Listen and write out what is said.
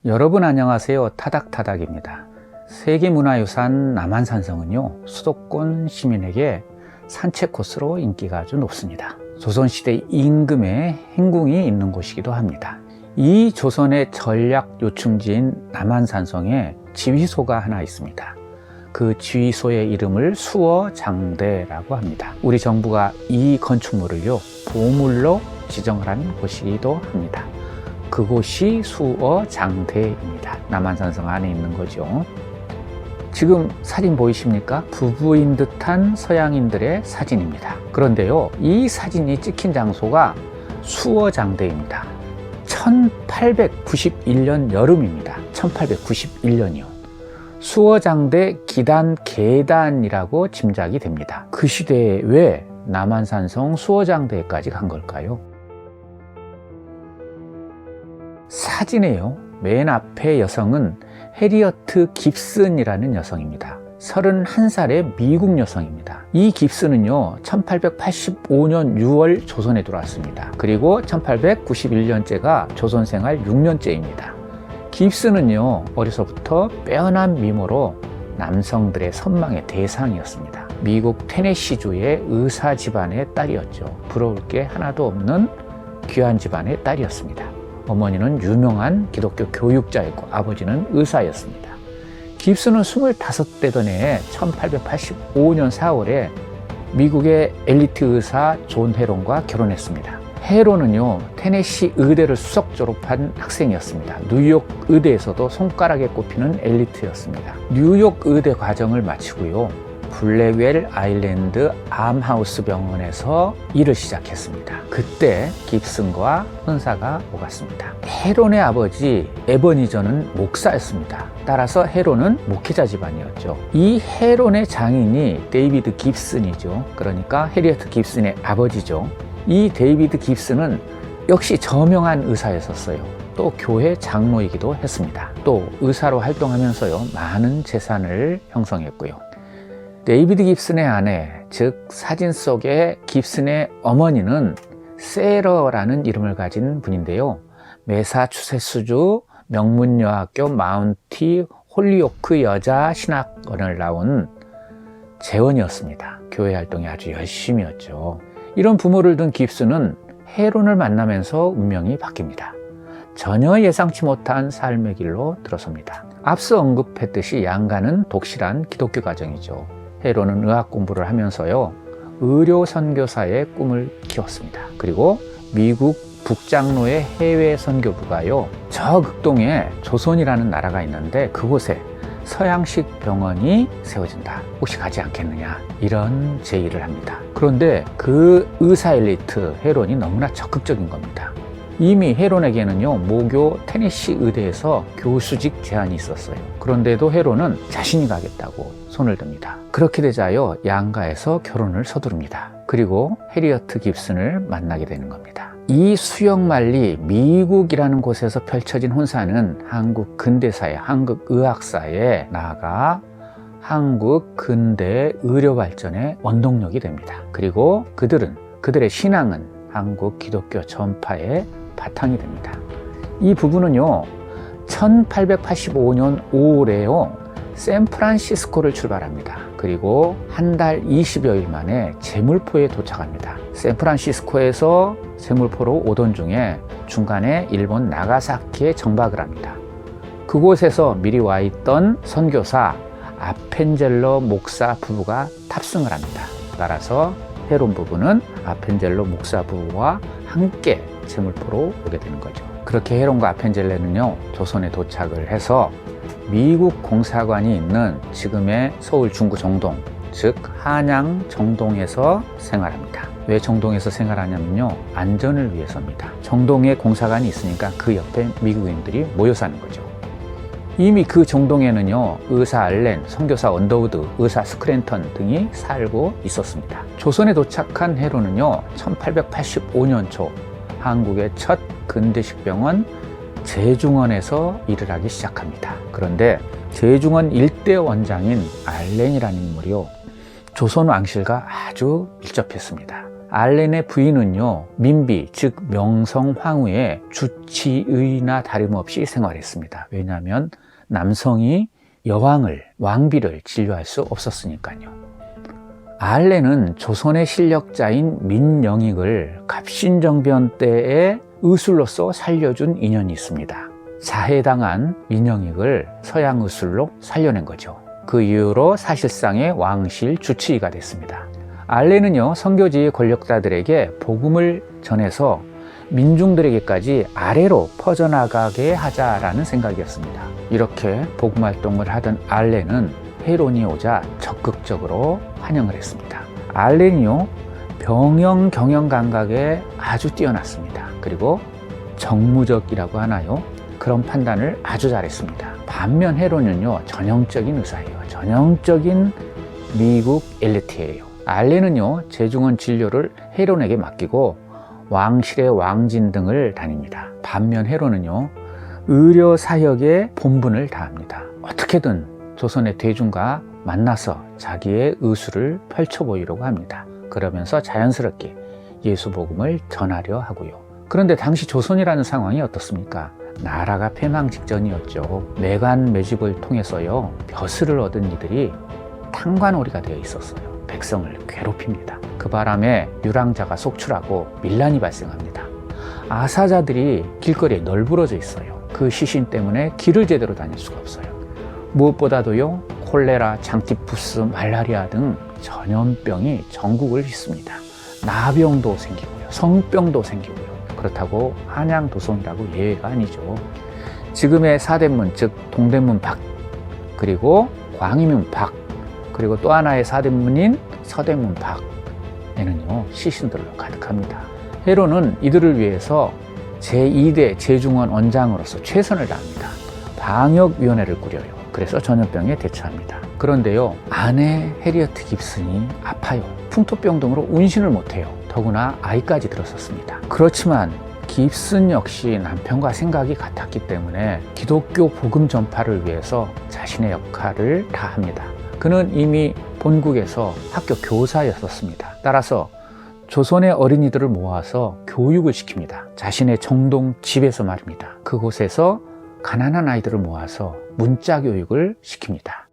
여러분 안녕하세요. 타닥타닥입니다. 세계문화유산 남한산성은요, 수도권 시민에게 산책 코스로 인기가 아주 높습니다. 조선시대 임금의 행궁이 있는 곳이기도 합니다. 이 조선의 전략 요충지인 남한산성에 지휘소가 하나 있습니다. 그 지휘소의 이름을 수어장대라고 합니다. 우리 정부가 이 건축물을요, 보물로 지정을 한 곳이기도 합니다. 그곳이 수어장대입니다. 남한산성 안에 있는 거죠. 지금 사진 보이십니까? 부부인 듯한 서양인들의 사진입니다. 그런데요, 이 사진이 찍힌 장소가 수어장대입니다. 1891년 여름입니다. 1891년이요. 수어장대 기단 계단이라고 짐작이 됩니다. 그 시대에 왜 남한산성 수어장대까지 간 걸까요? 사진에요, 맨 앞에 여성은 해리어트 깁슨이라는 여성입니다. 31살의 미국 여성입니다. 이 깁슨은요, 1885년 6월 조선에 들어왔습니다. 그리고 1891년째가 조선 생활 6년째입니다. 깁슨은요, 어려서부터 빼어난 미모로 남성들의 선망의 대상이었습니다. 미국 테네시주의 의사 집안의 딸이었죠. 부러울 게 하나도 없는 귀한 집안의 딸이었습니다. 어머니는 유명한 기독교 교육자였고 아버지는 의사였습니다. 깁슨은 25되던 해에 1885년 4월에 미국의 엘리트 의사 존 헤론과 결혼했습니다. 헤론은요, 테네시 의대를 수석 졸업한 학생이었습니다. 뉴욕 의대에서도 손가락에 꼽히는 엘리트였습니다. 뉴욕 의대 과정을 마치고요, 블랙웰 아일랜드 암하우스 병원에서 일을 시작했습니다. 그때 깁슨과 혼사가 오갔습니다. 헤론의 아버지 에버니저는 목사였습니다. 따라서 헤론은 목회자 집안이었죠. 이 헤론의 장인이 데이비드 깁슨이죠. 그러니까 해리어트 깁슨의 아버지죠. 이 데이비드 깁슨은 역시 저명한 의사였었어요. 또 교회 장로이기도 했습니다. 또 의사로 활동하면서요, 많은 재산을 형성했고요. 데이비드 깁슨의 아내, 즉 사진 속의 깁슨의 어머니는 세러라는 이름을 가진 분인데요, 매사추세츠주 명문여학교 마운티 홀리오크 여자신학원을 나온 재원이었습니다. 교회 활동이 아주 열심히 했죠. 이런 부모를 둔 깁슨은 헤론을 만나면서 운명이 바뀝니다. 전혀 예상치 못한 삶의 길로 들어섭니다. 앞서 언급했듯이 양가는 독실한 기독교 가정이죠. 헤론은 의학 공부를 하면서요, 의료 선교사의 꿈을 키웠습니다. 그리고 미국 북장로의 해외 선교부가요, 저 극동에 조선이라는 나라가 있는데 그곳에 서양식 병원이 세워진다. 혹시 가지 않겠느냐, 이런 제의를 합니다. 그런데 그 의사 엘리트 헤론이 너무나 적극적인 겁니다. 이미 헤론에게는요, 모교 테네시 의대에서 교수직 제안이 있었어요. 그런데도 헤론은 자신이 가겠다고 손을 듭니다. 그렇게 되자요, 양가에서 결혼을 서두릅니다. 그리고 해리어트 깁슨을 만나게 되는 겁니다. 이 수영만리 미국이라는 곳에서 펼쳐진 혼사는 한국 근대사회, 한국 의학사에 나아가 한국 근대 의료 발전의 원동력이 됩니다. 그리고 그들의 신앙은 한국 기독교 전파의 바탕이 됩니다. 이 부부는요, 1885년 5월에요, 샌프란시스코를 출발합니다. 그리고 한 달 20여일 만에 제물포에 도착합니다. 샌프란시스코에서 제물포로 오던 중에 중간에 일본 나가사키에 정박을 합니다. 그곳에서 미리 와 있던 선교사 아펜젤러 목사 부부가 탑승을 합니다. 따라서 헤론 부부는 아펜젤러 목사 부부와 함께 제물포로 오게 되는 거죠. 그렇게 헤론과 아펜젤레는요, 조선에 도착을 해서 미국 공사관이 있는 지금의 서울 중구 정동, 즉 한양 정동에서 생활합니다. 왜 정동에서 생활하냐면요, 안전을 위해서입니다. 정동에 공사관이 있으니까 그 옆에 미국인들이 모여 사는 거죠. 이미 그 정동에는요, 의사 알렌, 선교사 언더우드, 의사 스크랜턴 등이 살고 있었습니다. 조선에 도착한 헤론은요, 1885년 초 한국의 첫 근대식 병원 제중원에서 일을 하기 시작합니다. 그런데 제중원 일대 원장인 알렌이라는 인물이요, 조선 왕실과 아주 밀접했습니다. 알렌의 부인은요, 민비, 즉 명성황후의 주치의나 다름없이 생활했습니다. 왜냐하면 남성이 여왕을, 왕비를 진료할 수 없었으니까요. 알렌은 조선의 실력자인 민영익을 갑신정변 때에 의술로서 살려준 인연이 있습니다. 자해당한 민영익을 서양 의술로 살려낸 거죠. 그 이후로 사실상의 왕실 주치의가 됐습니다. 알렌은요, 선교지 권력자들에게 복음을 전해서 민중들에게까지 아래로 퍼져나가게 하자라는 생각이었습니다. 이렇게 복음 활동을 하던 알렌은 헤론이 오자 적극적으로 환영을 했습니다. 알렌이요, 병영 경영 감각에 아주 뛰어났습니다. 그리고 정무적이라고 하나요? 그런 판단을 아주 잘했습니다. 반면 헤론은요, 전형적인 의사예요. 전형적인 미국 엘리트예요. 알렌은요, 재중원 진료를 헤론에게 맡기고 왕실의 왕진 등을 다닙니다. 반면 헤론은요, 의료 사역에 본분을 다합니다. 어떻게든 조선의 대중과 만나서 자기의 의술을 펼쳐 보이려고 합니다. 그러면서 자연스럽게 예수 복음을 전하려 하고요. 그런데 당시 조선이라는 상황이 어떻습니까? 나라가 패망 직전이었죠. 매관 매집을 통해서요, 벼슬을 얻은 이들이 탕관오리가 되어 있었어요. 백성을 괴롭힙니다. 그 바람에 유랑자가 속출하고 밀란이 발생합니다. 아사자들이 길거리에 널브러져 있어요. 그 시신 때문에 길을 제대로 다닐 수가 없어요. 무엇보다도요, 콜레라, 장티푸스, 말라리아 등 전염병이 전국을 휩습니다. 나병도 생기고요, 성병도 생기고요. 그렇다고 한양도성이라고 예외가 아니죠. 지금의 사대문, 즉 동대문 밖, 그리고 광희문 밖, 그리고 또 하나의 사대문인 서대문 밖에는요, 시신들로 가득합니다. 헤론은 이들을 위해서 제2대 재중원 원장으로서 최선을 다합니다. 방역위원회를 꾸려요. 그래서 전염병에 대처합니다. 그런데요, 아내 해리어트 깁슨이 아파요. 풍토병 등으로 운신을 못해요. 더구나 아이까지 들었었습니다. 그렇지만 깁슨 역시 남편과 생각이 같았기 때문에 기독교 복음 전파를 위해서 자신의 역할을 다합니다. 그는 이미 본국에서 학교 교사였었습니다. 따라서 조선의 어린이들을 모아서 교육을 시킵니다. 자신의 정동 집에서 말입니다. 그곳에서 가난한 아이들을 모아서 문자 교육을 시킵니다.